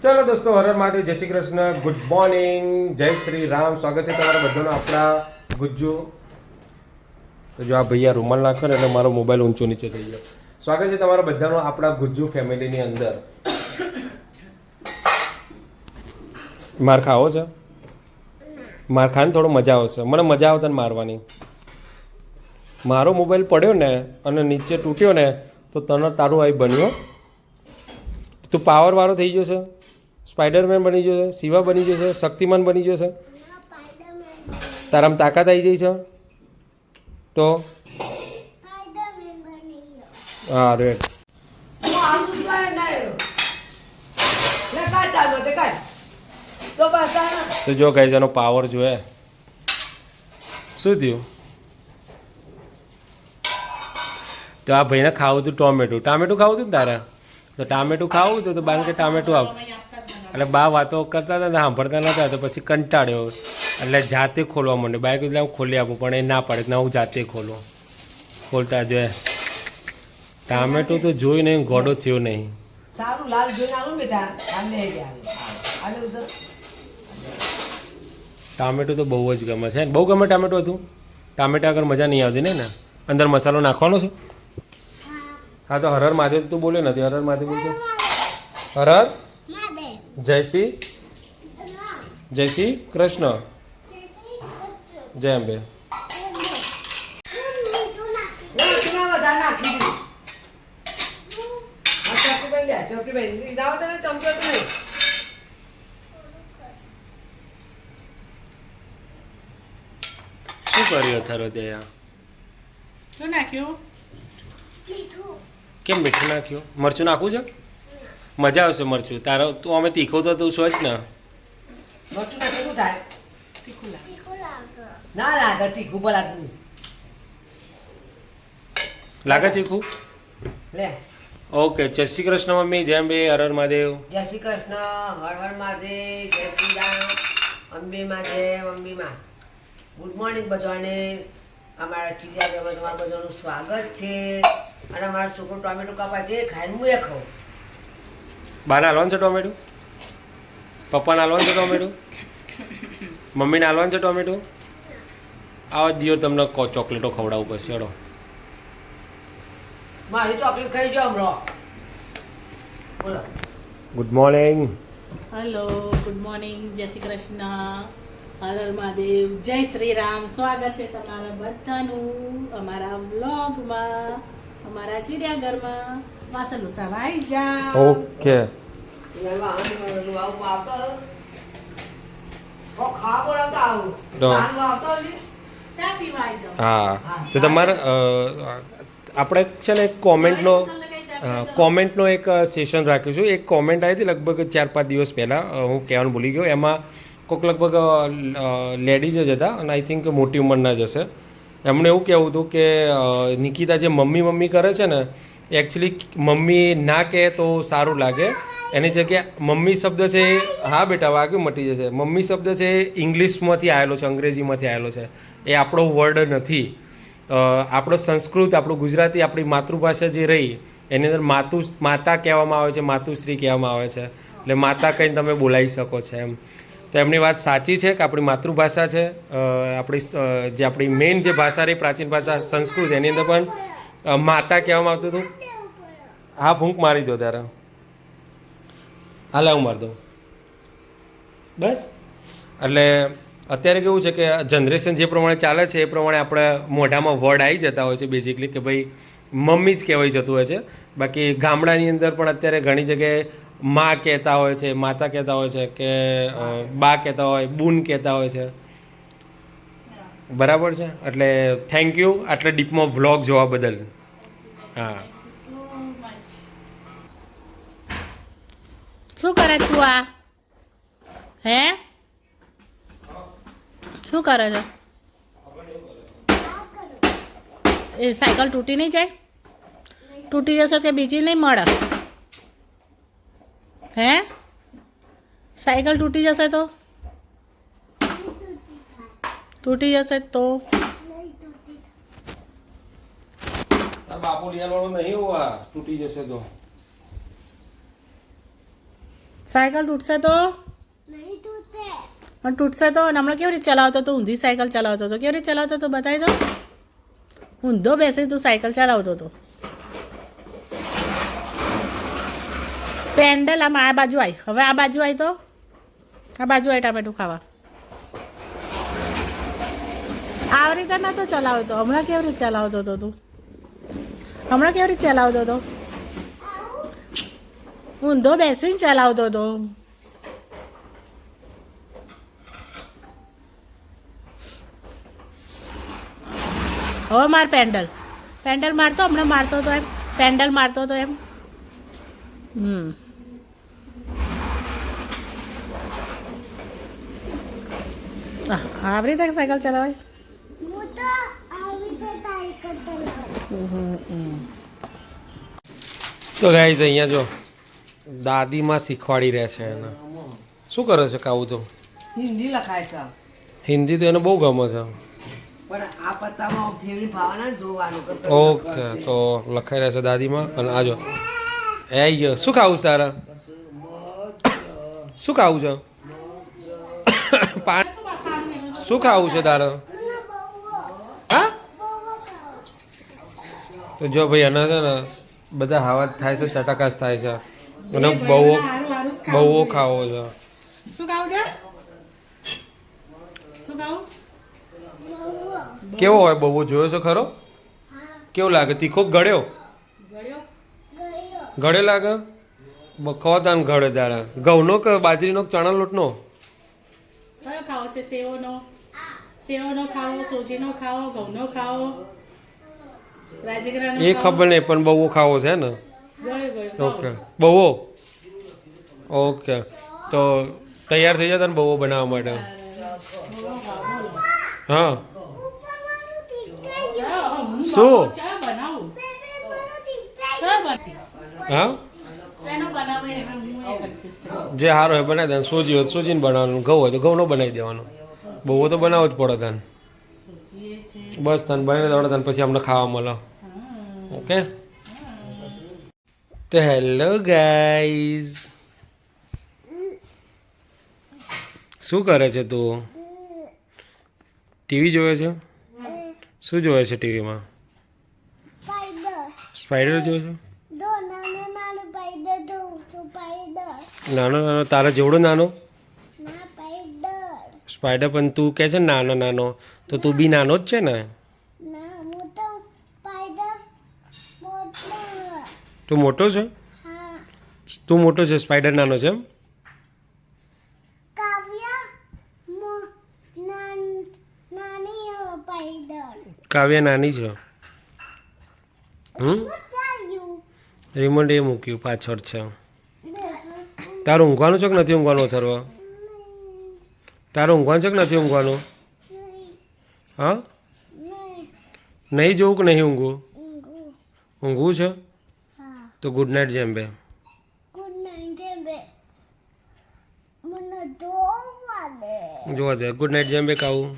ચાલો દોસ્તો, હર હર મહાદેવ, જય શ્રી કૃષ્ણ, ગુડ મોર્નિંગ, જય શ્રી રામ. સ્વાગત છે તમારા બધાનો આપણા ગુજ્જુ. તો જો આ ભૈયા રૂમાલ નાખે ને એટલે મારો મોબાઈલ ઊંચો નીચે થઈ ગયો. સ્વાગત છે તમારા બધાનો આપણા ગુજ્જુ ફેમિલીની અંદર. માર ખાવો છે? માર ખાને થોડો મજા આવશે. મને મજા આવતા ને મારવાની. મારો મોબાઈલ પડ્યો ને અને નીચે તૂટ્યો ને તો તને તારું આવી બન્યો. તું પાવર વાળો થઈ ગયો છે, સ્પાઈડરમેન બની ગયો છે, શિવા બની ગયો છે, શક્તિમાન બની ગયો છે. તારામાં તાકાત આવી જાય છે તો હા રેડ. તો જો ગાઈસ એનો પાવર જોયે શું થયું. તો આ ભાઈને ખાવું હતું ટામેટું ખાવું હતું ને તારે? તો ટામેટું ખાવું હતું તો બાન કે ટામેટું આપ. એટલે બા વાતો કરતા હતા ને સાંભળતા નતા તો પછી કંટાળ્યો એટલે જાતે ખોલવા માંડ્યો. બાઈક એટલે હું ખોલી આપું પણ એ ના પાડે ના હું જાતે ખોલું. ખોલતા જોઈએ ટામેટું તો જોઈ નહીં ગોડો થયો નહીં. સારું લાલ જોઈને આવું બેટા. ટામેટું તો બહુ જ ગમે છે. બહુ ગમે ટામેટું હતું. ટામેટા આગળ મજા નહીં આવતી ને અંદર મસાલો નાખવાનો છે. હા તો હરર મહાદેવ તું બોલ્યો નથી. હરર મહાદેવ બોલતો. હરર જય શ્રી કૃષ્ણ, જય અંબે. શું કર્યું અથારો ત્યાં? શું નાખ્યું? કેમ મીઠું નાખ્યું? મરચું નાખવું છે? મજા આવશે મરચું. તારો તું અમે તીખો તો તું છો જ ને. મરચું ના કેવું થાય? તીખું લાગે. ના લાગે તીખું ભલા લાગે તીખું? લે. ઓકે, જય શ્રી કૃષ્ણ મમ્મી, જય અંબે, હર હર મહાદેવ. જય શ્રી કૃષ્ણ, હર હર મહાદેવ, જય શ્રી રામ, અંબે માં જય અંબે માં. ગુડ મોર્નિંગ બધાને. અમારા ચિડિયાઘરમાં તમારું બધાનું સ્વાગત છે. અને અમારા છોકરો ટોમેટો કાપા જે ખાઈને હું એ ખાઉં. બાને હાલવાનું છે ટોમેટું? પપ્પાને હાલવાનું છે ટોમેટું? મમ્મીને હાલવાનું છે ટોમેટું? આવા દિવસ તમને ચોકલેટો ખવડાવવું પડશે. હેડો. મારી ચોકલેટ ખાઈ જાઓ હમણાં. બોલો. Good morning. Hello, good morning, જય શ્રી કૃષ્ણ, હર હર મહાદેવ, જય શ્રી રામ. સ્વાગત છે તમારા બધાનું અમારા વ્લોગમાં, અમારા ચિડિયાઘરમાં. વાસણનું સવાઈ જા. ઓકે. ચા પીવા આવી જાઓ. હા તો તમારે આપણે છે ને કોમેન્ટનો એક સેશન રાખ્યું છું. એક કોમેન્ટ આવી હતી લગભગ 4-5 દિવસ પહેલાં. હું કહેવાનું ભૂલી ગયો. એમાં કોઈક લગભગ લેડીઝ જ હતા અને આઈ થિંક મોટી ઉંમરના જ હશે. એમણે એવું કહેવું હતું કે નિકિતા જે મમ્મી કરે છે ને એકચ્યુઅલી મમ્મી ના કહે તો સારું લાગે. એની જગ્યાએ મમ્મી શબ્દ છે એ હા બેટા વાગ્યું મટી જશે. મમ્મી શબ્દ છે એ ઇંગ્લિશમાંથી આવેલો છે, અંગ્રેજીમાંથી આવેલો છે. એ આપણો વર્ડ નથી. આપણો સંસ્કૃત, આપણું ગુજરાતી, આપણી માતૃભાષા જે રહી એની અંદર માતા કહેવામાં આવે છે, માતુશ્રી કહેવામાં આવે છે. એટલે માતા કહીને તમે બોલાવી શકો છો એમ. તો એમની વાત સાચી છે કે આપણી માતૃભાષા છે, આપણી મેઇન જે ભાષા રહી પ્રાચીન ભાષા સંસ્કૃત, એની અંદર પણ માતા કહેવામાં આવતું હતું. હા ભૂંક મારી દો ત્યારે. હાલે હું મારી દઉં બસ. એટલે અત્યારે કેવું છે કે જનરેશન જે પ્રમાણે ચાલે છે એ પ્રમાણે આપણે મોઢામાં વર્ડ આવી જતા હોય છે બેઝિકલી કે ભાઈ મમ્મી જ કહેવાય જતું હોય છે. બાકી ગામડાની અંદર પણ અત્યારે ઘણી જગ્યાએ માં કહેતા હોય છે, માતા કહેતા હોય છે, કે બા કહેતા હોય, બૂન કહેતા હોય છે. બરાબર છે. એટલે થેન્ક યુ આટલા ડીપમાં વ્લોગ જોવા બદલ. હા. શું કરે તું આ? હે શું કરે છે? એ સાયકલ તૂટી નહીં જાય? તૂટી જશે તે બીજી નહીં મળે. હે સાયકલ તૂટી જશે તો? તૂટી જશે તો? બાપુ લિયાલ વાળો નહીં હોવા તૂટી જશે તો. સાયકલ તૂટશે તો પણ તૂટશે તો અને હમણાં કેવી રીતે ચલાવતો તો ઊંધી સાયકલ ચલાવતો હતો કેવી રીતે ચલાવતો હતો બતાવી દો ઊંધો બેસી તું સાયકલ ચલાવતો હતો પેન્ડલ આમ આ બાજુ આવી હવે આ બાજુ આવી તો આ બાજુ આવી ટામેટું ખાવા આવી રીતે નહોતો ચલાવતો હમણાં કેવી રીતે ચલાવતો હતો તું હમણાં કેવી રીતે ચલાવતો હતો ઊંધો બેસીને ચલાવતો હતો હવે માર પેન્ડલ મારતો હમણાં મારતો હતો એમ પેન્ડલ મારતો હતો એમ આવી રીતે સાયકલ ચલાવાય તો ગાઈઝ અહીંયા જો દાદીમાં શીખવાડી રહ્યા છે એને શું કરે છે કાવું તો હિન્દી લખાય છે હિન્દી તો એને બહુ ગમે છે પણ આ પત્તામાં ફેવરી ભાવના જોવાનું કે ઓકે તો લખાઈ રહ્યા છે દાદીમાં અને આજો એ આવી ગયો શું ખાવું સારા શું ખાવું છે શું ખાવું છે તારે હા તો જો ભાઈ એના છે ને બધા હાવા થાય છે ચટાકાશ થાય છે અને બહુ ખાવો છે શું ખાવું છે શું ખાવું કેવો હોય બહુ જોયો છે ખરો કેવું લાગે તીખો ગળ્યો ગળ્યો લાગે ખવાતાન ગળે તારા ઘઉંનો કે બાજરીનો ચણા લોટનો કયો ખાવો છે સેવનો ખાવો સોજીનો ખાવો ઘઉંનો ખાવો રાજગરાનો એ ખબર નહીં પણ બહુ ખાવો છે ને ઓકે બહુ ઓકે તો તૈયાર થઈ જતા ને બહુ બનાવવા માટે હા શું હા જે સારો હોય બનાવી દેવાનું સોજી હોય તો સોજીને બનાવવાનું ઘઉં હોય તો ઘઉંનો બનાવી દેવાનો બહુ તો બનાવવો જ પડે તને બસ તને બનાવી દેવાનો તને પછી અમને ખાવા મળે ઓકે તો હેલો ગાઈઝ શું કરે છે તું ટીવી જોવે છે શું જોવે છે ટીવીમાં સ્પાઈડર જોવે છે નાનો નાનો તારા જેવડો નાનો સ્પાઈડર પણ તું કહે છે નાનો નાનો તો તું બી નાનો જ છે ને તું મોટો છે તું મોટો છે સ્પાઈડર નાનો છે એમ કાવ્યા નાની છે રિમોટ એ મૂક્યું પાછળ છે તારું ઊંઘવાનું છે કે નથી ઊંઘવાનું અથર્વા તારું ઊંઘવાનું છે કે નથી ઊંઘવાનું હા નહીં જોવું કે નહીં ઊંઘવું ઊંઘવું છે તો ગુડ નાઇટ જેમ્બે જોવા દે ગુડ નાઇટ જેમ્બે કાવું